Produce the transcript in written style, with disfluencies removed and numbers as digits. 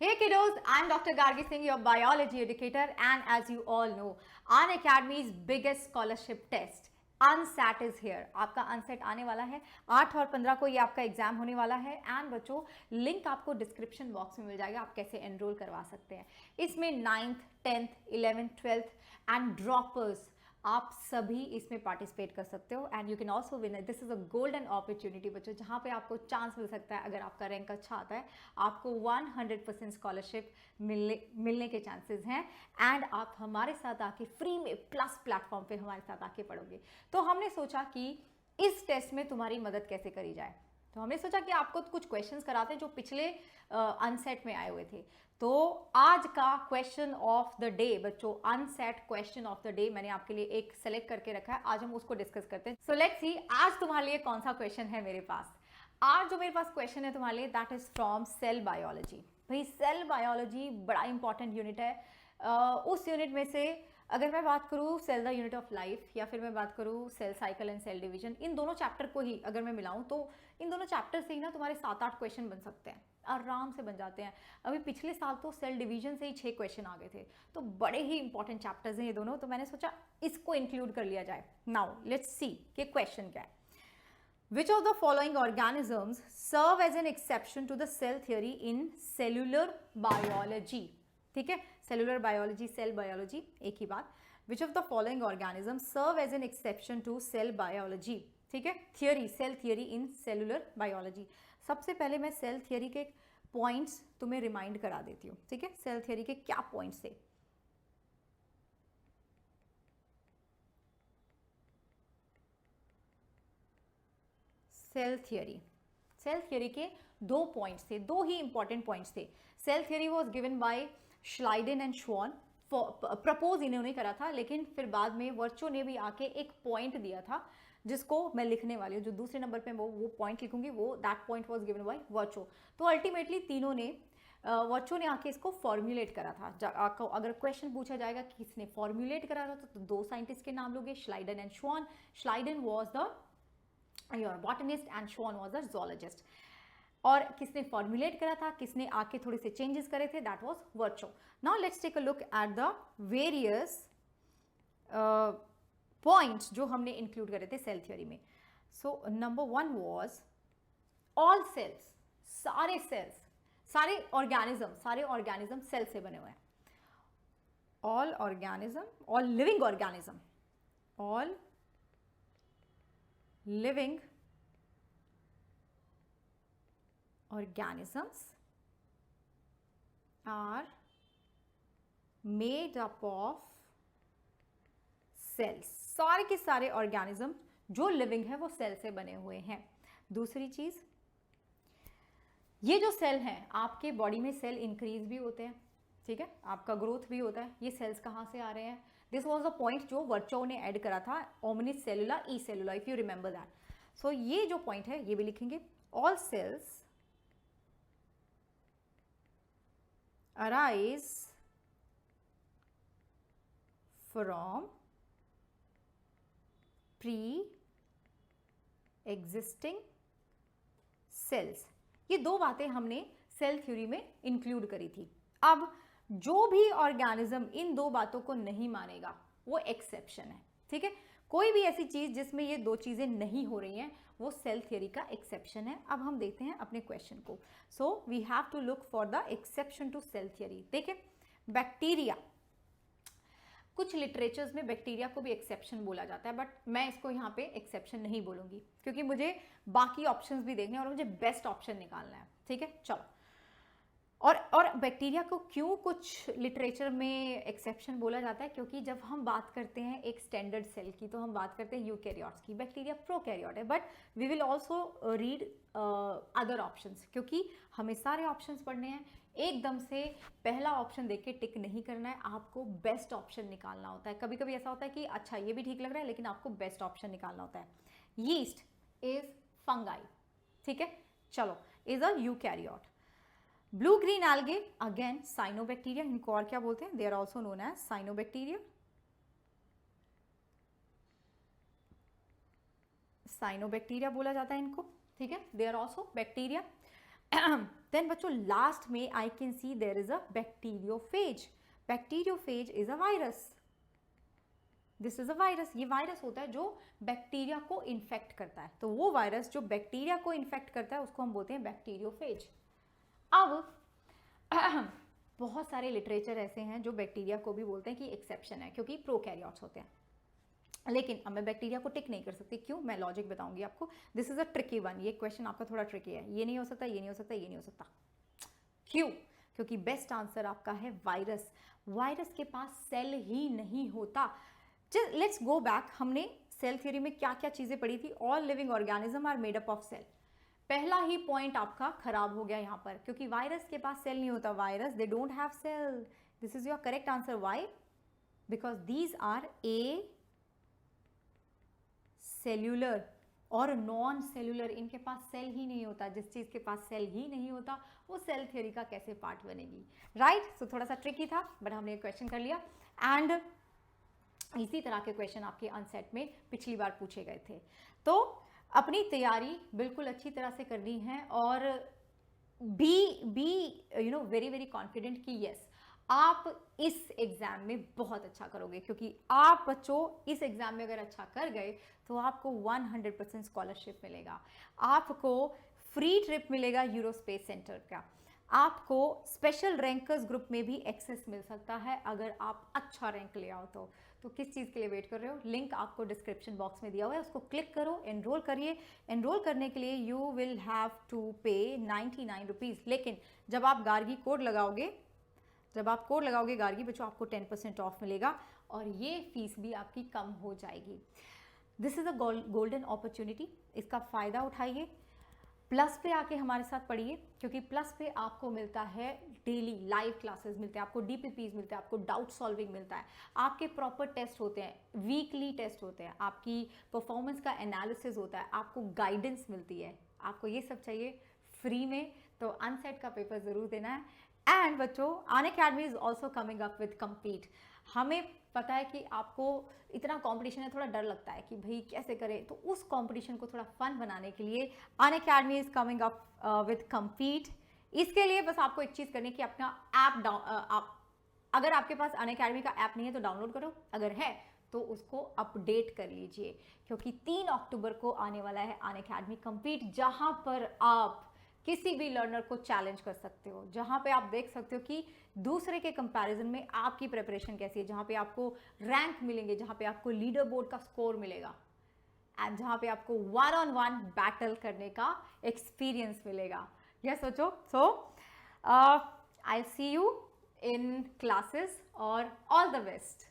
Hey kiddos, I'm Dr. Gargi Singh, your biology educator, and as you all know, Unacademy's biggest scholarship test, UNSAT is here. आपका UNSAT आने वाला है 8 और 15 को, ये आपका एग्जाम होने वाला है। एंड बच्चों, लिंक आपको डिस्क्रिप्शन बॉक्स में मिल जाएगा, आप कैसे एनरोल करवा सकते हैं। इसमें 9th 10th 11th 12th and droppers आप सभी इसमें पार्टिसिपेट कर सकते हो। And you can also win. This is a golden opportunity बच्चों, जहाँ पे आपको चांस मिल सकता है, अगर आपका रैंक अच्छा आता है, आपको 100% स्कॉलरशिप मिलने के चांसेस हैं। एंड आप हमारे साथ आके फ्री में प्लस प्लेटफॉर्म पे हमारे साथ आके पढ़ोगे। तो हमने सोचा कि इस टेस्ट में तुम्हारी मदद कैसे करी जाए। तो हमने सोचा कि आपको कुछ क्वेश्चंस कराते हैं जो पिछले अनसेट में आए हुए थे। तो आज का क्वेश्चन ऑफ द डे बच्चों, UNSAT question of the day मैंने आपके लिए एक सेलेक्ट करके रखा है, आज हम उसको डिस्कस करते हैं। सो लेट्स सी आज तुम्हारे लिए कौन सा क्वेश्चन है मेरे पास। आज जो मेरे पास क्वेश्चन है तुम्हारे लिए, that is from cell biology. भाई सेल बायोलॉजी बड़ा इंपॉर्टेंट यूनिट है। उस यूनिट में से अगर मैं बात करूँ cell the unit of life, या फिर मैं बात करूँ cell cycle and cell division, इन दोनों चैप्टर को ही अगर मैं मिलाऊं तो इन दोनों चैप्टर से ही ना तुम्हारे 7-8 क्वेश्चन बन सकते हैं, आराम से बन जाते हैं। अभी पिछले साल तो सेल डिवीजन से ही 6 क्वेश्चन आ गए थे। तो बड़े ही इंपॉर्टेंट चैप्टर्स हैं ये दोनों, तो मैंने सोचा इसको इंक्लूड कर लिया जाए। नाउ लेट्स सी कि क्वेश्चन क्या है। Which of the following organisms serve as an exception to the cell theory in cellular biology? ठीक है, सेलुलर बायोलॉजी सेल बायोलॉजी एक ही बात। Which of the following organism serve as an exception to cell biology, ठीक है, theory, cell theory in cellular biology. सबसे पहले मैं सेल थियरी के पॉइंट्स तुम्हें रिमाइंड करा देती हूँ, ठीक है। सेल थियरी के क्या पॉइंट्स थे? सेल थियरी के 2 पॉइंट्स थे, 2 ही इंपॉर्टेंट पॉइंट्स थे। Cell theory was given by Schleiden and Schwann, propose इन्होंने करा था, लेकिन फिर बाद में वर्चो ने भी आके एक पॉइंट दिया था जिसको मैं लिखने वाली हूँ। जो दूसरे नंबर पे वो पॉइंट लिखूंगी, वो that point was given by Virchow. तो अल्टीमेटली तीनों ने वर्चो ने आके इसको फॉर्मुलेट करा था। अगर क्वेश्चन पूछा जाएगा कि किसने फॉर्मुलेट करा था, तो 2 साइंटिस्ट के नाम लोगे, Schleiden and Schwann. Schleiden was the botanist and Schwann was the zoologist। और किसने फॉर्मुलेट करा था, किसने आके थोड़े से चेंजेस करे थे, that was Virchow. Now let's take a look at the various points जो हमने इंक्लूड करे थे सेल थ्योरी में। So number 1 was all cells, सारे सेल्स, सारे ऑर्गेनिज्म सेल से बने हुए हैं। All organism, all living organism, all living organisms are made up of cells। सारे के सारे ऑर्गेनिज्म जो लिविंग है वो सेल से बने हुए हैं। दूसरी चीज, ये जो सेल हैं आपके बॉडी में, सेल इंक्रीज भी होते हैं, ठीक है, आपका ग्रोथ भी होता है। ये सेल्स कहाँ से आ रहे हैं? दिस वाज द पॉइंट जो वर्चो ने ऐड करा था, omnis cellula e cellula, if you remember that. So ये जो पॉइंट है ये भी लिखेंगे। All cells arise from pre-existing cells। ये 2 बातें हमने सेल थ्योरी में इंक्लूड करी थी। अब जो भी ऑर्गेनिज्म इन 2 बातों को नहीं मानेगा वो एक्सेप्शन है, ठीक है। कोई भी ऐसी चीज जिसमें ये 2 चीजें नहीं हो रही हैं वो सेल थियरी का एक्सेप्शन है। अब हम देखते हैं अपने क्वेश्चन को। So we have to look for the exception to cell theory. देखिए, बैक्टीरिया, कुछ लिटरेचर्स में बैक्टीरिया को भी एक्सेप्शन बोला जाता है, बट मैं इसको यहाँ पे एक्सेप्शन नहीं बोलूंगी क्योंकि मुझे बाकी ऑप्शंस भी देखने हैं और मुझे बेस्ट ऑप्शन निकालना है, ठीक है। चलो, और बैक्टीरिया को क्यों कुछ लिटरेचर में एक्सेप्शन बोला जाता है? क्योंकि जब हम बात करते हैं एक स्टैंडर्ड सेल की, तो हम बात करते हैं यूकैरियोट्स की। बैक्टीरिया प्रोकैरियोट है, but we will also read other options, क्योंकि हमें सारे ऑप्शंस पढ़ने हैं। एकदम से पहला ऑप्शन देख के टिक नहीं करना है, आपको बेस्ट ऑप्शन निकालना होता है। कभी कभी ऐसा होता है कि अच्छा ये भी ठीक लग रहा है, लेकिन आपको बेस्ट ऑप्शन निकालना होता है। यीस्ट इज फंगाई, ठीक है। चलो, is a eukaryote. Blue green algae, again cyanobacteria, इनको और क्या बोलते हैं? They are also known as cyanobacteria. Cyanobacteria बोला जाता है इनको, ठीक है। They are also bacteria. Then बच्चों लास्ट में I can see there is a bacteriophage. Bacteriophage is a virus. This is a virus. ये वायरस होता है जो बैक्टीरिया को इन्फेक्ट करता है. तो वो वायरस जो बैक्टीरिया को इन्फेक्ट करता है उसको हम बोलते हैं बैक्टीरियोफेज. अब बहुत सारे लिटरेचर ऐसे हैं जो बैक्टीरिया को भी बोलते हैं कि एक्सेप्शन है क्योंकि प्रोकैरियोट्स होते हैं. लेकिन अब मैं बैक्टीरिया को टिक नहीं कर सकती. क्यों? मैं लॉजिक बताऊंगी आपको. This is a tricky one. ये क्वेश्चन आपका थोड़ा ट्रिकी है. ये नहीं हो सकता, ये नहीं हो सकता, ये नहीं हो सकता. क्यों? क्योंकि बेस्ट आंसर आपका है वायरस. वायरस के पास सेल ही नहीं होता. Let's go back. हमने सेल थ्योरी में क्या क्या चीजें पढ़ी थी? All living organism are made up of cell. पहला ही पॉइंट आपका खराब हो गया यहां पर, क्योंकि वायरस के पास सेल नहीं होता. Virus they don't have cell. This is your correct answer. Why? Because these are acellular और नॉन सेल्यूलर. इनके पास सेल ही नहीं होता. जिस चीज के पास सेल ही नहीं होता वो सेल थ्योरी का कैसे पार्ट बनेगी? राइट. सो थोड़ा सा ट्रिकी था बट हमने ये क्वेश्चन कर लिया. एंड इसी तरह के क्वेश्चन आपके अनसेट में पिछली बार पूछे गए थे. तो अपनी तैयारी बिल्कुल अच्छी तरह से करनी है और be you know very very confident कि यस आप इस एग्जाम में बहुत अच्छा करोगे, क्योंकि आप बच्चों इस एग्जाम में अगर अच्छा कर गए तो आपको 100% स्कॉलरशिप मिलेगा. आपको फ्री ट्रिप मिलेगा यूरोस्पेस सेंटर का. आपको स्पेशल रैंकर्स ग्रुप में भी एक्सेस मिल सकता है अगर आप अच्छा रैंक ले आओ तो किस चीज़ के लिए वेट कर रहे हो? लिंक आपको डिस्क्रिप्शन बॉक्स में दिया हुआ है, उसको क्लिक करो, एनरोल करिए. एनरोल करने के लिए यू विल हैव टू पे 99 रुपीज़. लेकिन जब आप गार्गी कोड लगाओगे गार्गी बच्चों, आपको 10% ऑफ मिलेगा और ये फीस भी आपकी कम हो जाएगी. This is a golden opportunity. इसका फायदा उठाइए. प्लस पे आके हमारे साथ पढ़िए, क्योंकि प्लस पे आपको मिलता है डेली लाइव क्लासेस मिलते हैं, आपको डीपीपीज मिलते हैं, आपको डाउट सॉल्विंग मिलता है, आपके प्रॉपर टेस्ट होते हैं, वीकली टेस्ट होते हैं, आपकी परफॉर्मेंस का एनालिसिस होता है, आपको गाइडेंस मिलती है. आपको ये सब चाहिए फ्री में, तो अनसेट का पेपर ज़रूर देना है. एंड बच्चों Unacademy is also coming up with compete. हमें पता है कि आपको इतना कंपटीशन है, थोड़ा डर लगता है कि भाई कैसे करें, तो उस कंपटीशन को थोड़ा फन बनाने के लिए Unacademy is coming up with compete. इसके लिए बस आपको एक चीज़ करनी है कि अपना ऐप अगर आपके पास अनअकैडमी का ऐप नहीं है तो डाउनलोड करो, अगर है तो उसको अपडेट कर लीजिए, क्योंकि 3 अक्टूबर को आने वाला है अनअकैडमी कम्पीट, जहां पर आप किसी भी लर्नर को चैलेंज कर सकते हो, जहां पे आप देख सकते हो कि दूसरे के कंपैरिजन में आपकी प्रिपरेशन कैसी है, जहां पे आपको रैंक मिलेंगे, जहां पे आपको लीडर बोर्ड का स्कोर मिलेगा एंड जहां पे आपको 1-on-1 बैटल करने का एक्सपीरियंस मिलेगा. यस सोचो. सो आई सी यू इन क्लासेस और ऑल द बेस्ट.